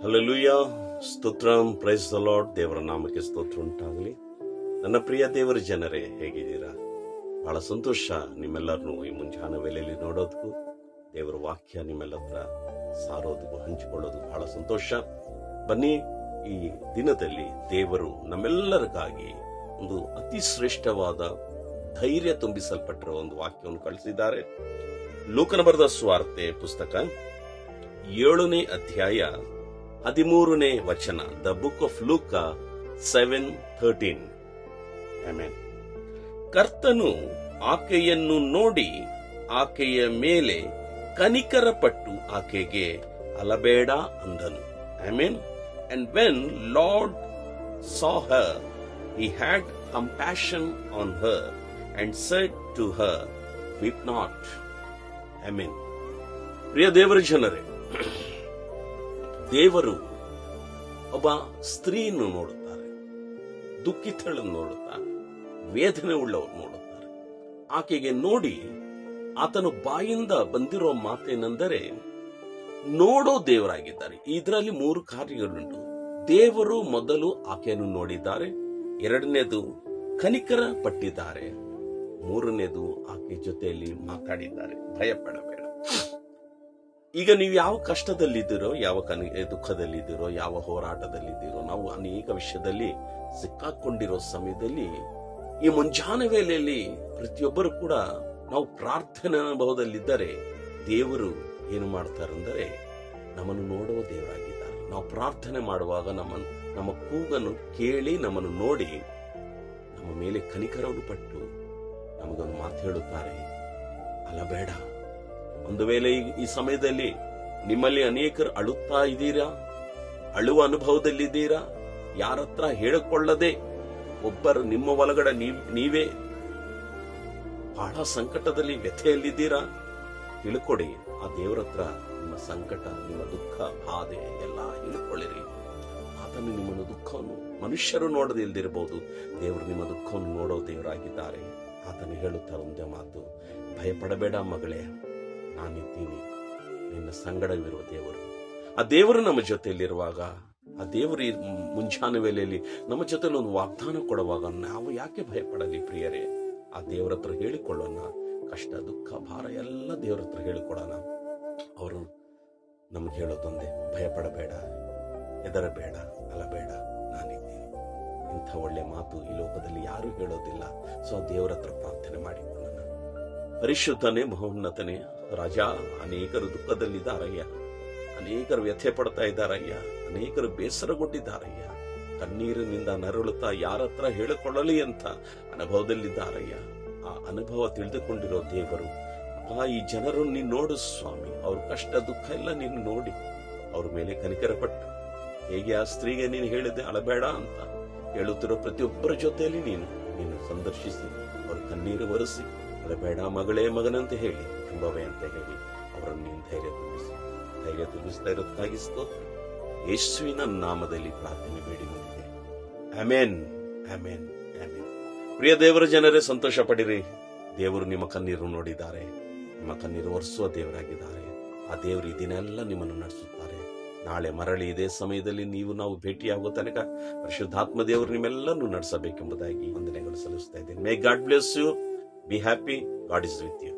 Hallelujah, ಸ್ತೋತ್ರಂ, praise the Lord. ದೇವರ ನಾಮಕ್ಕೆ ಸ್ತೋತ್ರ ಉಂಟಾಗಲಿ. ನನ್ನ ಪ್ರಿಯ ದೇವರ ಜನರೇ, ಹೇಗಿದ್ದೀರಾ? ಬಹಳ ಸಂತೋಷ ನಿಮ್ಮೆಲ್ಲರನ್ನು ಈ ಮುಂಜಾನೆ ವೇಳೆಯಲ್ಲಿ ನೋಡೋದಕ್ಕೂ, ದೇವರ ವಾಕ್ಯ ನಿಮ್ಮೆಲ್ಲ ಹತ್ರ ಸಾರೋದಕ್ಕೂ, ಹಂಚಿಕೊಳ್ಳೋದು ಬಹಳ ಸಂತೋಷ. ಬನ್ನಿ, ಈ ದಿನದಲ್ಲಿ ದೇವರು ನಮ್ಮೆಲ್ಲರಿಗಾಗಿ ಒಂದು ಅತಿ ಶ್ರೇಷ್ಠವಾದ ಧೈರ್ಯ ತುಂಬಿಸಲ್ಪಟ್ಟಿರುವ ಒಂದು ವಾಕ್ಯವನ್ನು ಕಳಿಸಿದ್ದಾರೆ. ಲೂಕನ ಬರೆದ ಸುವಾರ್ತೆ ಪುಸ್ತಕ 7ನೇ ಅಧ್ಯಾಯ 13ನೇ ವಚನ. The book of Luke 7:13. Amen. ಕರ್ತನು ಆಕೆಯನ್ನು ನೋಡಿ ಆಕೆಯ ಮೇಲೆ ಕನಿಕರಪಟ್ಟು ಆಕೆಗೆ ಅಲಬೇಡ ಅಂದನು. Amen. And when Lord saw her, he had compassion on her and said to her, weep not. Amen. ಪ್ರಿಯ ದೇವರ ಜನರೇ, ದೇವರು ಒಬ್ಬ ಸ್ತ್ರೀಯನ್ನು ನೋಡುತ್ತಾರೆ, ದುಃಖಿತಳನ್ನು ನೋಡುತ್ತಾರೆ, ವೇದನೆ ಉಳ್ಳವರು ನೋಡುತ್ತಾರೆ. ಆಕೆಗೆ ನೋಡಿ ಆತನ ಬಾಯಿಂದ ಬಂದಿರೋ ಮಾತೇನೆಂದರೆ, ನೋಡೋ ದೇವರಾಗಿದ್ದಾರೆ. ಇದರಲ್ಲಿ 3 ಕಾರ್ಯಗಳುಂಟು. ದೇವರು ಮೊದಲು ಆಕೆಯನ್ನು ನೋಡಿದ್ದಾರೆ, 2ನೇದು ಕನಿಕರ ಪಟ್ಟಿದ್ದಾರೆ, 3ನೇದು ಆಕೆ ಜೊತೆಯಲ್ಲಿ ಮಾತಾಡಿದ್ದಾರೆ. ಭಯಪಡಬೇಡ. ಈಗ ನೀವು ಯಾವ ಕಷ್ಟದಲ್ಲಿದ್ದೀರೋ, ಯಾವ ದುಃಖದಲ್ಲಿದ್ದೀರೋ, ಯಾವ ಹೋರಾಟದಲ್ಲಿದ್ದೀರೋ, ನಾವು ಅನೇಕ ವಿಷಯದಲ್ಲಿ ಸಿಕ್ಕಾಕೊಂಡಿರೋ ಸಮಯದಲ್ಲಿ ಈ ಮುಂಜಾನೆ ವೇಳೆಯಲ್ಲಿ ಪ್ರತಿಯೊಬ್ಬರು ಕೂಡ ನಾವು ಪ್ರಾರ್ಥನೆ ಅನುಭವದಲ್ಲಿದ್ದರೆ ದೇವರು ಏನು ಮಾಡ್ತಾರಂದರೆ ನಮ್ಮನ್ನು ನೋಡುವ ದೇವರಾಗಿದ್ದಾರೆ. ನಾವು ಪ್ರಾರ್ಥನೆ ಮಾಡುವಾಗ ನಮ್ಮ ಕೂಗನ್ನು ಕೇಳಿ ನಮ್ಮನ್ನು ನೋಡಿ ನಮ್ಮ ಮೇಲೆ ಕನಿಕರವನ್ನು ಪಟ್ಟು ನಮಗೊಂದು ಮಾತು ಹೇಳುತ್ತಾರೆ, ಅಲಬೇಡ. ಒಂದು ವೇಳೆ ಈ ಸಮಯದಲ್ಲಿ ನಿಮ್ಮಲ್ಲಿ ಅನೇಕರು ಅಳುತ್ತಾ ಇದ್ದೀರಾ, ಅಳುವ ಅನುಭವದಲ್ಲಿದ್ದೀರಾ, ಯಾರತ್ರ ಹೇಳಿಕೊಳ್ಳದೆ ಒಬ್ಬರು ನಿಮ್ಮ ಒಳಗಡೆ ನೀವೇ ಬಹಳ ಸಂಕಟದಲ್ಲಿ ವ್ಯಥೆಯಲ್ಲಿದ್ದೀರಾ, ತಿಳ್ಕೊಡಿ. ಆ ದೇವರ ಹತ್ರ ನಿಮ್ಮ ಸಂಕಟ, ನಿಮ್ಮ ದುಃಖ, ಬಾಧೆ ಎಲ್ಲ ಹೇಳ್ಕೊಳ್ಳಿರಿ. ಆತನು ನಿಮ್ಮನ್ನು ದುಃಖವನ್ನು ಮನುಷ್ಯರು ನೋಡದೆ ಇಲ್ದಿರಬಹುದು, ದೇವರು ನಿಮ್ಮ ದುಃಖವನ್ನು ನೋಡೋ ದೇವರಾಗಿದ್ದಾರೆ. ಆತನು ಹೇಳುತ್ತಾರೆ ಒಂದೇ ಮಾತು, ಭಯಪಡಬೇಡ ಮಗಳೇ, ನಾನಿದ್ದೀನಿ, ನಿನ್ನ ಸಂಗಡವಿರುವ ದೇವರು. ಆ ದೇವರು ನಮ್ಮ ಜೊತೆಯಲ್ಲಿರುವಾಗ, ಆ ದೇವರು ಈ ಮುಂಜಾನೆ ವೇಳೆಯಲ್ಲಿ ನಮ್ಮ ಜೊತೆಲಿ ಒಂದು ವಾಗ್ದಾನ ಕೊಡುವಾಗ ನಾವು ಯಾಕೆ ಭಯಪಡಲಿ ಪ್ರಿಯರೇ? ಆ ದೇವರ ಹತ್ರ ಹೇಳಿಕೊಳ್ಳೋಣ. ಕಷ್ಟ, ದುಃಖ, ಭಾರ ಎಲ್ಲ ದೇವರ ಹತ್ರ ಹೇಳಿಕೊಡೋಣ. ಅವರು ನಮ್ಗೆ ಹೇಳೋದೊಂದೇ, ಭಯಪಡಬೇಡ, ಹೆದರಬೇಡ, ಅಲಬೇಡ, ನಾನಿದ್ದೀನಿ. ಇಂಥ ಒಳ್ಳೆ ಮಾತು ಈ ಲೋಕದಲ್ಲಿ ಯಾರು ಹೇಳೋದಿಲ್ಲ. ಸೊ ದೇವರ ಹತ್ರ ಪ್ರಾರ್ಥನೆ ಮಾಡಿಕೊಳ್ಳೋಣ. ಪರಿಶುದ್ಧನೇ, ಮಹೋನ್ನತನೇ ರಾಜ, ಅನೇಕರು ದುಃಖದಲ್ಲಿದ್ದಾರಯ್ಯ, ಅನೇಕರು ವ್ಯಥೆ ಪಡ್ತಾ ಇದ್ದಾರಯ್ಯ, ಅನೇಕರು ಬೇಸರಗೊಂಡಿದ್ದಾರಯ್ಯ, ಕಣ್ಣೀರಿನಿಂದ ನರಳುತ್ತಾ ಯಾರ ಹತ್ರ ಹೇಳಿಕೊಳ್ಳಲಿ ಅಂತ ಅನುಭವದಲ್ಲಿದ್ದಾರಯ್ಯ. ಆ ಅನುಭವ ತಿಳಿದುಕೊಂಡಿರೋ ದೇವರು, ಈ ಜನರನ್ನು ನೀನು ನೋಡು ಸ್ವಾಮಿ. ಅವ್ರ ಕಷ್ಟ ದುಃಖ ಎಲ್ಲ ನೀನು ನೋಡಿ ಅವ್ರ ಮೇಲೆ ಕನಿಕರಪಟ್ಟು, ಹೇಗೆ ಆ ಸ್ತ್ರೀಗೆ ನೀನು ಹೇಳಿದೆ ಅಳಬೇಡ ಅಂತ ಹೇಳುತ್ತಿರೋ ಪ್ರತಿಯೊಬ್ಬರ ಜೊತೆಯಲ್ಲಿ ನೀನು ಸಂದರ್ಶಿಸಿ ಅವ್ರ ಕಣ್ಣೀರು ಒರೆಸಿ, ಅಳಬೇಡ ಮಗಳೇ, ಮಗನಂತ ಹೇಳಿ, ಎಂಬವೇ ಅಂತ ಹೇಳಿ ಅವರನ್ನು ನೀನು ಧೈರ್ಯ ತುಂಬಿಸ್ತಾ ಇರೋದಕ್ಕಾಗಿ ಸ್ತೋತ್ರ. ಯೇಸುವಿನ ನಾಮದಲ್ಲಿ ಪ್ರಾರ್ಥನೆ ಬೇಡಿ ಬಂದಿದೆ. Amen, amen, amen. ಪ್ರಿಯ ದೇವರ ಜನರೇ, ಸಂತೋಷ ಪಡಿರಿ. ದೇವರು ನಿಮ್ಮ ಕಣ್ಣೀರು ನೋಡಿದ್ದಾರೆ, ನಿಮ್ಮ ಕಣ್ಣೀರು ಒರೆಸುವ ದೇವರಾಗಿದ್ದಾರೆ. ಆ ದೇವರು ಈ ದಿನ ಎಲ್ಲ ನಿಮ್ಮನ್ನು ನಡೆಸುತ್ತಾರೆ. ನಾಳೆ ಮರಳಿ ಇದೇ ಸಮಯದಲ್ಲಿ ನಾವು ಭೇಟಿಯಾಗುವ ತನಕ ಪರಿಶುದ್ಧಾತ್ಮ ದೇವರು ನಿಮ್ಮೆಲ್ಲರನ್ನು ನಡೆಸಬೇಕೆಂಬುದಾಗಿ ವಂದನೆಗಳು ಸಲ್ಲಿಸ್ತಾ ಇದ್ದೇನೆ. May God bless you. Be happy. God is with you.